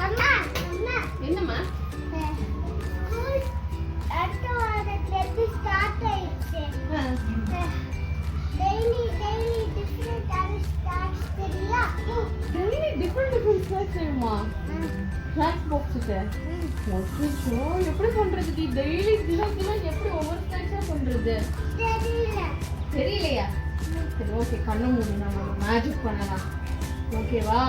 அம்மா என்னம்மா அடுத்த வாரத்துல இருந்து ஸ்டார்ட் ஆயிடுச்சு. டெய்லி டிஃபரெண்ட் ஸ்நாக்ஸ் தெரியா? டெய்லி டிஃபரெண்ட் ஸ்நாக்ஸ் வேணுமா? ஸ்நாக்ஸ் பாக்ஸுக்கு அச்சோ எப்படி பண்றது? டெய்லி தினம் எப்படி ஒவ்வொரு ஸ்நாக்ஸா பண்றது? தெரியலையா? சரி ஓகே, கண்ணை மூடி நம்ம மேஜிக் பண்ணலாம். ஓகேவா?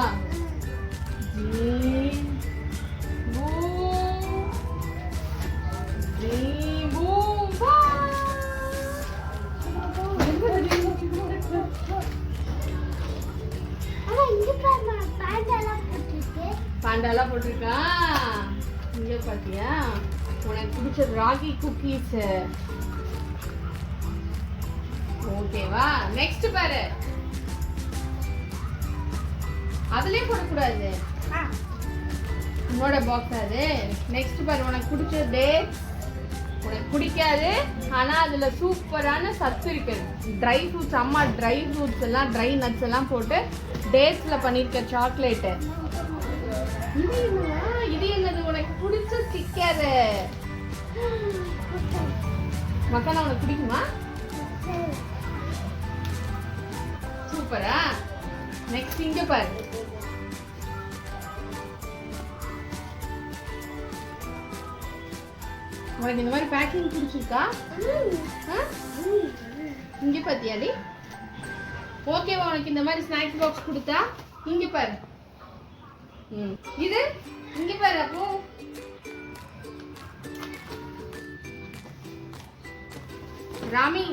பாண்டாலாம் போட்டிருக்கா. இங்க பாத்தியா? உனக்கு பிடிச்ச ராகி குக்கீஸ். ஓகேவா? நெக்ஸ்ட் பாரு. அதுலயே போடக்கூடாது, உன்னோட பாக்ஸ் அது. நெக்ஸ்ட் பாரு, உனக்கு பிடிச்ச டேட்ஸ். உனக்கு பிடிக்காது, ஆனா அதுல சூப்பரான சத்து இருக்கு. ட்ரை ஃப்ரூட்ஸ், அம்மா ட்ரை ஃப்ரூட்ஸ் எல்லாம், ட்ரை நட்ஸ் எல்லாம் போட்டு டேட்ஸ்ல பண்ணிருக்க சாக்லேட்டு. இது என்னது? உனக்கு பிடிச்ச ஸ்டிக்கர். மக்கானா உனக்கு பிடிக்குமா? சூப்பரா. நெக்ஸ்ட் இங்க பாரு. உனக்கு இந்த மாதிரி பேக்கிங் பிடிச்சிருக்கா? இங்க பாத்தியாடி? ஓகேவா? உனக்கு இந்த மாதிரி ஸ்நாக்ஸ் பாக்ஸ் கொடுத்தா இங்க பாரு. இது இங்க பாரு. அப்போ ராமி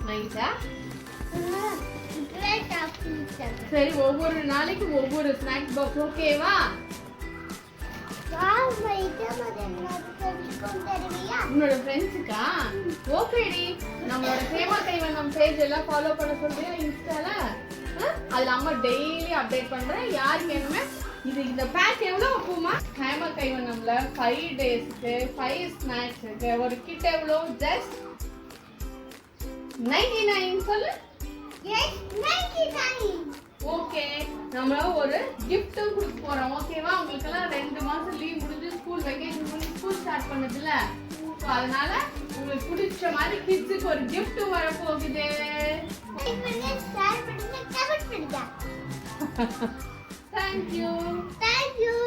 நைஸா? சரி, ஒவ்வொரு நாளைக்கு ஒவ்வொரு ஸ்நாக்ஸ் பாக்ஸ். ஓகேவா? உன்னோட ஃப்ரெண்ட்ஸுக்கா? ஓகேடி. நம்மளோட சேமா கைவண்ணம் பேஜ் எல்லாம் ஃபாலோ பண்ண சொல்றியா இன்ஸ்டால? அதுல அம்மா டெய்லி அப்டேட் பண்றேன். யார் வேணுமே இது. இந்த பேக் எவ்வளவு ஆகுமா? ஹேமா கைவண்ணம்ல 5 டேஸ்க்கு 5 ஸ்நாக்ஸ் இருக்கு. ஒரு கிட் எவ்வளவு? ஜஸ்ட் 99. சொல்லு. Yes, 99. ஓகே, நம்ம ஒரு கிஃப்ட்டும் கொடுக்க போறோம். ஓகேவா? உங்களுக்கு எல்லாம் 2 மாசம் லீவ் முடிஞ்சு ஸ்கூல் வெகேஷன் முடிஞ்சு ஸ்கூல் ஸ்டார்ட் பண்ணதுல, சோ அதனால உங்களுக்கு பிடிச்ச மாதிரி கிட்ஸுக்கு ஒரு gift வர போகுது. லைக் பண்ணுங்க, ஷேர் பண்ணுங்க, கமெண்ட் பண்ணுங்க. Thank you. Thank you.